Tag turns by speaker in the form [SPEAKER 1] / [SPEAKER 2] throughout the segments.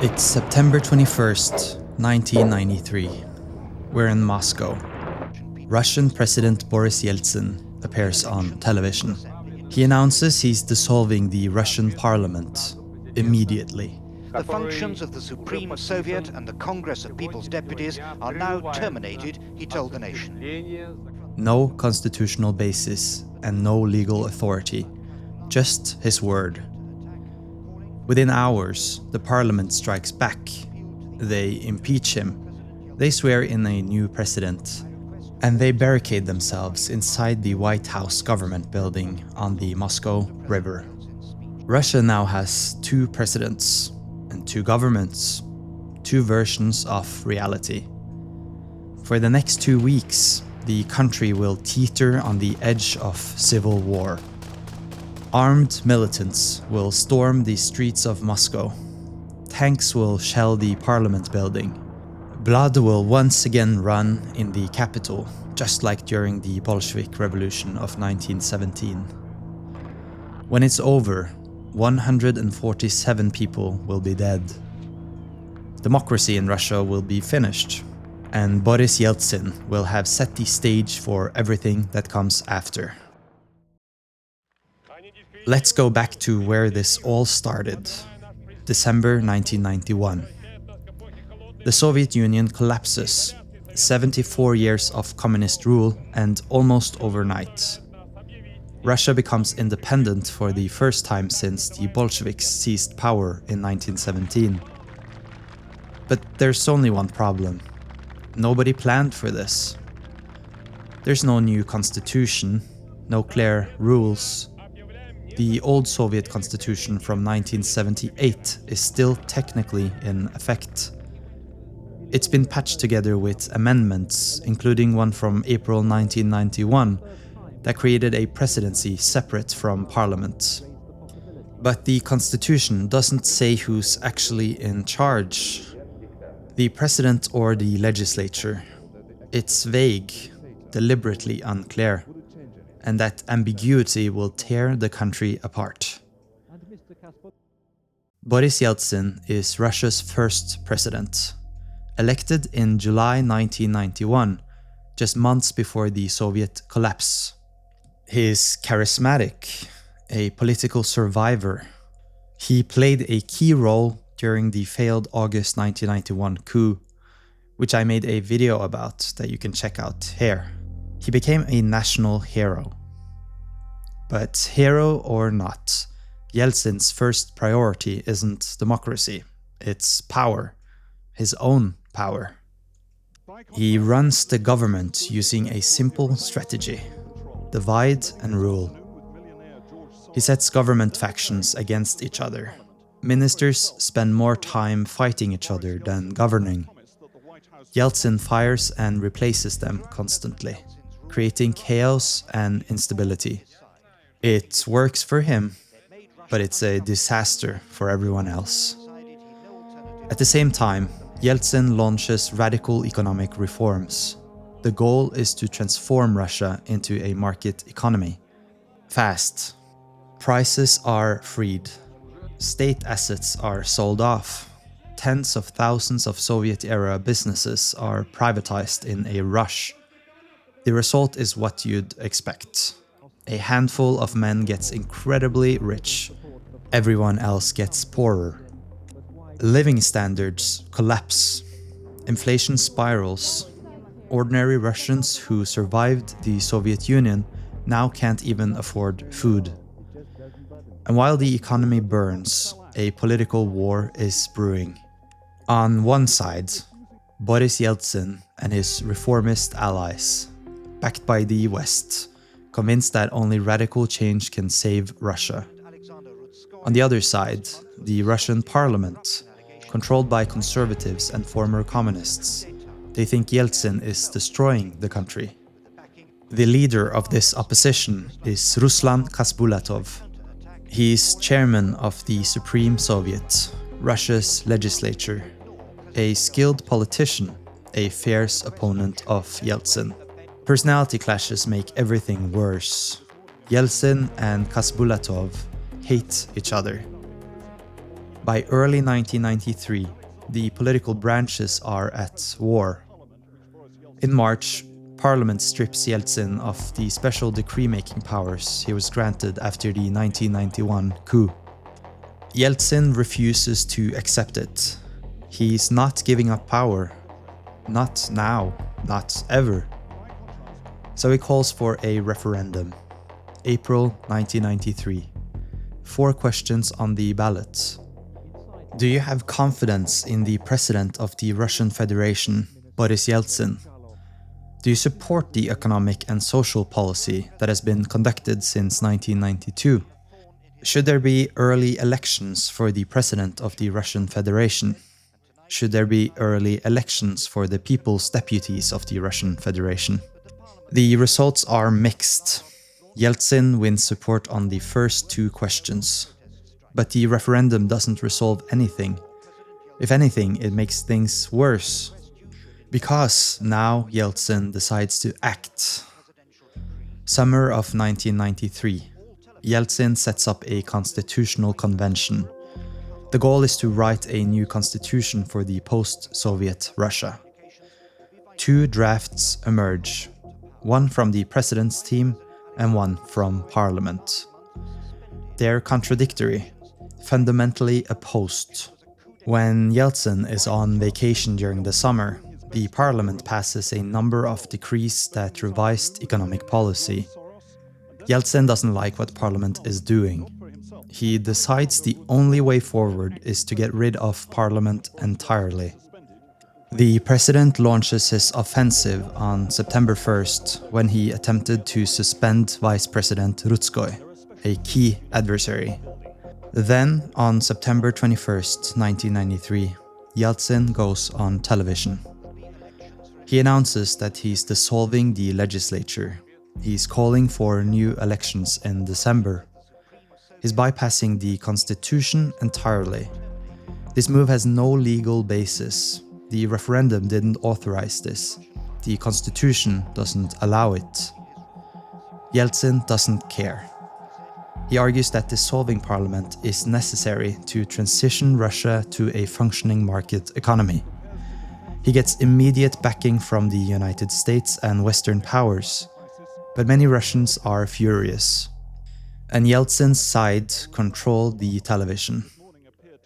[SPEAKER 1] It's September 21st, 1993. We're in Moscow. Russian President Boris Yeltsin appears on television. He announces he's dissolving the Russian parliament immediately.
[SPEAKER 2] The functions of the Supreme Soviet and the Congress of People's Deputies are now terminated, he told the nation.
[SPEAKER 1] No constitutional basis and no legal authority, just his word. Within hours, the parliament strikes back. They impeach him. They swear in a new president. And they barricade themselves inside the White House government building on the Moscow River. Russia now has two presidents and two governments, two versions of reality. For the next 2 weeks, the country will teeter on the edge of civil war. Armed militants will storm the streets of Moscow. Tanks will shell the parliament building. Blood will once again run in the capital, just like during the Bolshevik Revolution of 1917. When it's over, 147 people will be dead. Democracy in Russia will be finished, and Boris Yeltsin will have set the stage for everything that comes after. Let's go back to where this all started, December 1991. The Soviet Union collapses, 74 years of communist rule, and almost overnight. Russia becomes independent for the first time since the Bolsheviks seized power in 1917. But there's only one problem. Nobody planned for this. There's no new constitution, no clear rules. The old Soviet constitution from 1978 is still technically in effect. It's been patched together with amendments, including one from April 1991, that created a presidency separate from parliament. But the constitution doesn't say who's actually in charge. The president or the legislature. It's vague, deliberately unclear. And that ambiguity will tear the country apart. Boris Yeltsin is Russia's first president, elected in July 1991, just months before the Soviet collapse. He's charismatic, a political survivor. He played a key role during the failed August 1991 coup, which I made a video about that you can check out here. He became a national hero. But hero or not, Yeltsin's first priority isn't democracy, it's power, his own power. He runs the government using a simple strategy: divide and rule. He sets government factions against each other. Ministers spend more time fighting each other than governing. Yeltsin fires and replaces them constantly, creating chaos and instability. It works for him, but it's a disaster for everyone else. At the same time, Yeltsin launches radical economic reforms. The goal is to transform Russia into a market economy. Fast. Prices are freed. State assets are sold off. Tens of thousands of Soviet-era businesses are privatized in a rush. The result is what you'd expect. A handful of men gets incredibly rich. Everyone else gets poorer. Living standards collapse. Inflation spirals. Ordinary Russians who survived the Soviet Union now can't even afford food. And while the economy burns, a political war is brewing. On one side, Boris Yeltsin and his reformist allies, backed by the West, convinced that only radical change can save Russia. On the other side, the Russian parliament, controlled by conservatives and former communists, they think Yeltsin is destroying the country. The leader of this opposition is Ruslan Khasbulatov. He is chairman of the Supreme Soviet, Russia's legislature, a skilled politician, a fierce opponent of Yeltsin. Personality clashes make everything worse. Yeltsin and Khasbulatov hate each other. By early 1993, the political branches are at war. In March, Parliament strips Yeltsin of the special decree-making powers he was granted after the 1991 coup. Yeltsin refuses to accept it. He's not giving up power. Not now, not ever. So he calls for a referendum. April 1993. 4 questions on the ballot. Do you have confidence in the President of the Russian Federation, Boris Yeltsin? Do you support the economic and social policy that has been conducted since 1992? Should there be early elections for the President of the Russian Federation? Should there be early elections for the People's Deputies of the Russian Federation? The results are mixed. Yeltsin wins support on the first 2 questions. But the referendum doesn't resolve anything. If anything, it makes things worse. Because now Yeltsin decides to act. Summer of 1993. Yeltsin sets up a constitutional convention. The goal is to write a new constitution for the post-Soviet Russia. 2 drafts emerge, one from the president's team and one from parliament. They're contradictory, fundamentally opposed. When Yeltsin is on vacation during the summer, the parliament passes a number of decrees that revised economic policy. Yeltsin doesn't like what parliament is doing. He decides the only way forward is to get rid of parliament entirely. The president launches his offensive on September 1st when he attempted to suspend Vice President Rutskoy, a key adversary. Then, on September 21st, 1993, Yeltsin goes on television. He announces that he's dissolving the legislature. He's calling for new elections in December. He's bypassing the constitution entirely. This move has no legal basis. The referendum didn't authorize this. The constitution doesn't allow it. Yeltsin doesn't care. He argues that dissolving parliament is necessary to transition Russia to a functioning market economy. He gets immediate backing from the United States and Western powers, but many Russians are furious. And Yeltsin's side control the television.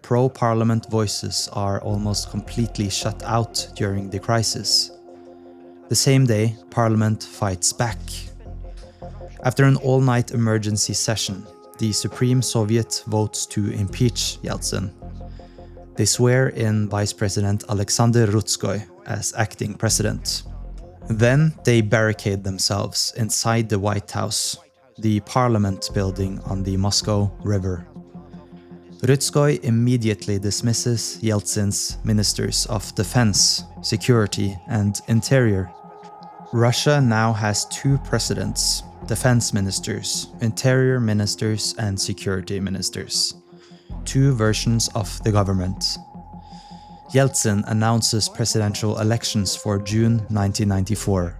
[SPEAKER 1] Pro-parliament voices are almost completely shut out during the crisis. The same day, parliament fights back. After an all-night emergency session, the Supreme Soviet votes to impeach Yeltsin. They swear in Vice President Alexander Rutskoy as acting president. Then they barricade themselves inside the White House, the parliament building on the Moscow River. Rutskoy immediately dismisses Yeltsin's ministers of defense, security, and interior. Russia now has 2 presidents, defense ministers, interior ministers, and security ministers. 2 versions of the government. Yeltsin announces presidential elections for June 1994.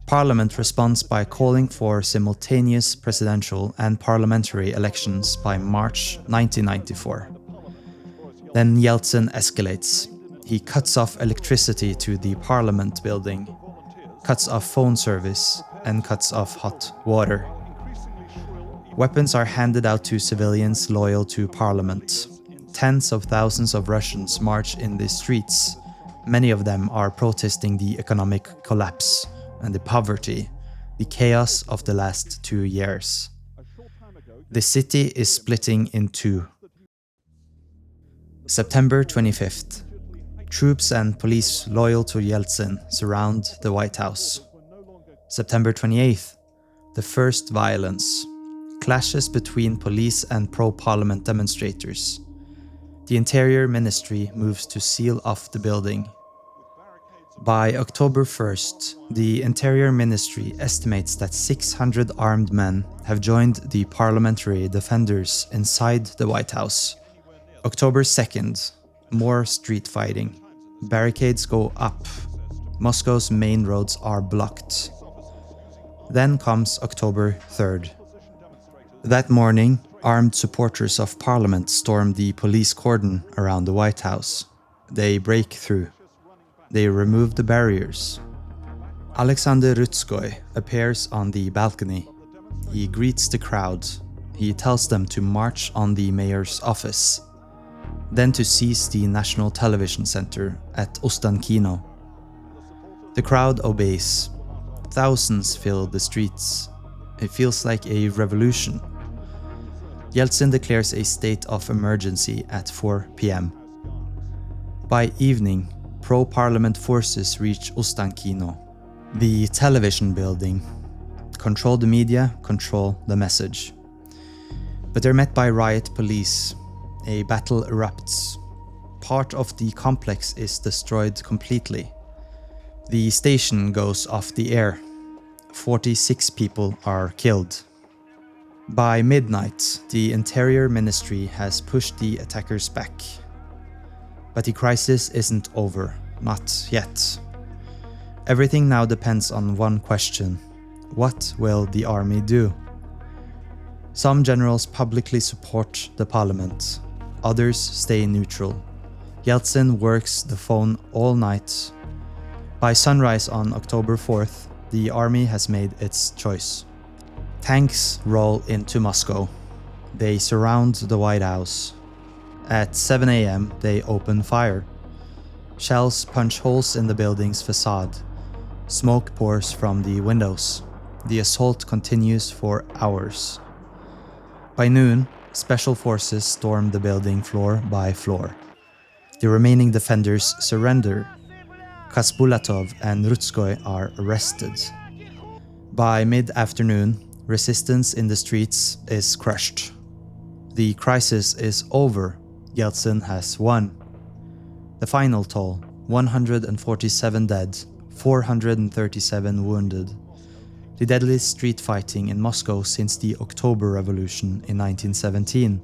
[SPEAKER 1] Parliament responds by calling for simultaneous presidential and parliamentary elections by March 1994. Then Yeltsin escalates. He cuts off electricity to the parliament building, cuts off phone service, and cuts off hot water. Weapons are handed out to civilians loyal to parliament. Tens of thousands of Russians march in the streets. Many of them are protesting the economic collapse and the poverty, the chaos of the last 2 years. The city is splitting in 2. September 25th. Troops and police loyal to Yeltsin surround the White House. September 28th. The first violence. Clashes between police and pro-parliament demonstrators. The Interior Ministry moves to seal off the building. By October 1st, the Interior Ministry estimates that 600 armed men have joined the parliamentary defenders inside the White House. October 2nd, more street fighting. Barricades go up. Moscow's main roads are blocked. Then comes October 3rd. That morning, Armed supporters of parliament storm the police cordon around the White House. They break through. They remove the barriers. Alexander Rutskoy appears on the balcony. He greets the crowd. He tells them to march on the mayor's office, then to seize the National Television Center at Ostankino. The crowd obeys. Thousands fill the streets. It feels like a revolution. Yeltsin declares a state of emergency at 4 p.m. By evening, pro-parliament forces reach Ostankino, the television building. Control the media, control the message. But they're met by riot police. A battle erupts. Part of the complex is destroyed completely. The station goes off the air. 46 people are killed. By midnight, the Interior Ministry has pushed the attackers back. But the crisis isn't over, not yet. Everything now depends on one question. What will the army do? Some generals publicly support the parliament. Others stay neutral. Yeltsin works the phone all night. By sunrise on October 4th, the army has made its choice. Tanks roll into Moscow. They surround the White House. At 7 a.m., they open fire. Shells punch holes in the building's facade. Smoke pours from the windows. The assault continues for hours. By noon, special forces storm the building floor by floor. The remaining defenders surrender. Kaspulatov and Rutskoy are arrested. By mid-afternoon, resistance in the streets is crushed. The crisis is over. Yeltsin has won. The final toll: 147 dead, 437 wounded. The deadliest street fighting in Moscow since the October Revolution in 1917.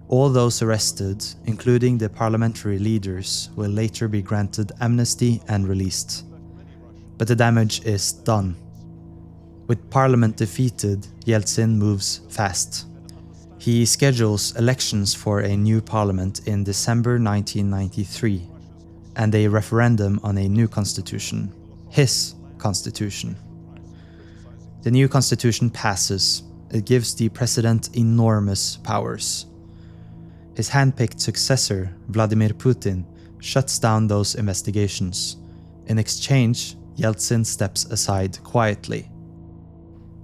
[SPEAKER 1] All those arrested, including the parliamentary leaders, will later be granted amnesty and released. But the damage is done. With parliament defeated, Yeltsin moves fast. He schedules elections for a new parliament in December 1993 and a referendum on a new constitution, his constitution. The new constitution passes. It gives the president enormous powers. His handpicked successor, Vladimir Putin, shuts down those investigations. In exchange, Yeltsin steps aside quietly.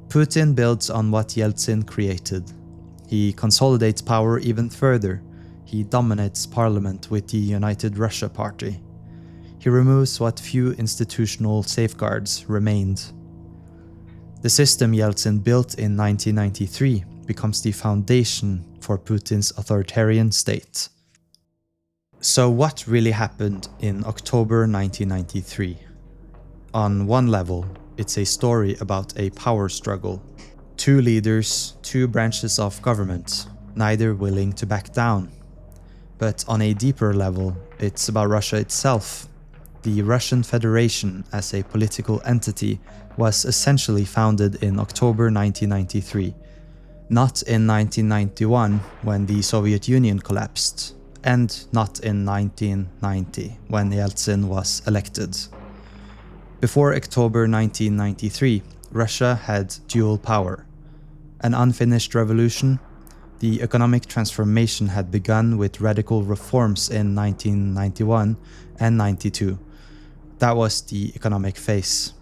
[SPEAKER 1] Putin builds on what Yeltsin created. He consolidates power even further. He dominates parliament with the United Russia Party. He removes what few institutional safeguards remained. The system Yeltsin built in 1993 becomes the foundation for Putin's authoritarian state. So what really happened in October 1993? On one level, it's a story about a power struggle. Two leaders, two branches of government, neither willing to back down. But on a deeper level, it's about Russia itself. The Russian Federation as a political entity was essentially founded in October 1993, not in 1991 when the Soviet Union collapsed, and not in 1990 when Yeltsin was elected. Before October 1993, Russia had dual power. An unfinished revolution. The economic transformation had begun with radical reforms in 1991 and 92. That was the economic phase.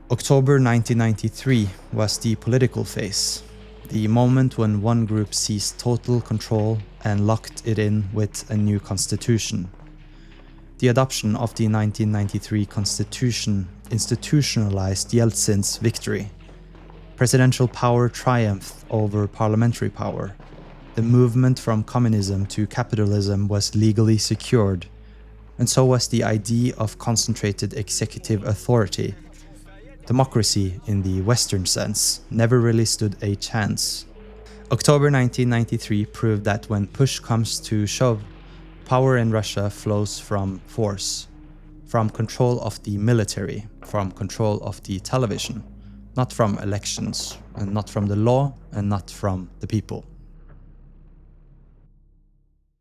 [SPEAKER 1] October 1993 was the political phase, the moment when one group seized total control and locked it in with a new constitution. The adoption of the 1993 constitution institutionalized Yeltsin's victory. Presidential power triumphed over parliamentary power. The movement from communism to capitalism was legally secured, and so was the idea of concentrated executive authority. Democracy, in the Western sense, never really stood a chance. October 1993 proved that when push comes to shove, power in Russia flows from force, from control of the military, from control of the television, not from elections, and not from the law, and not from the people.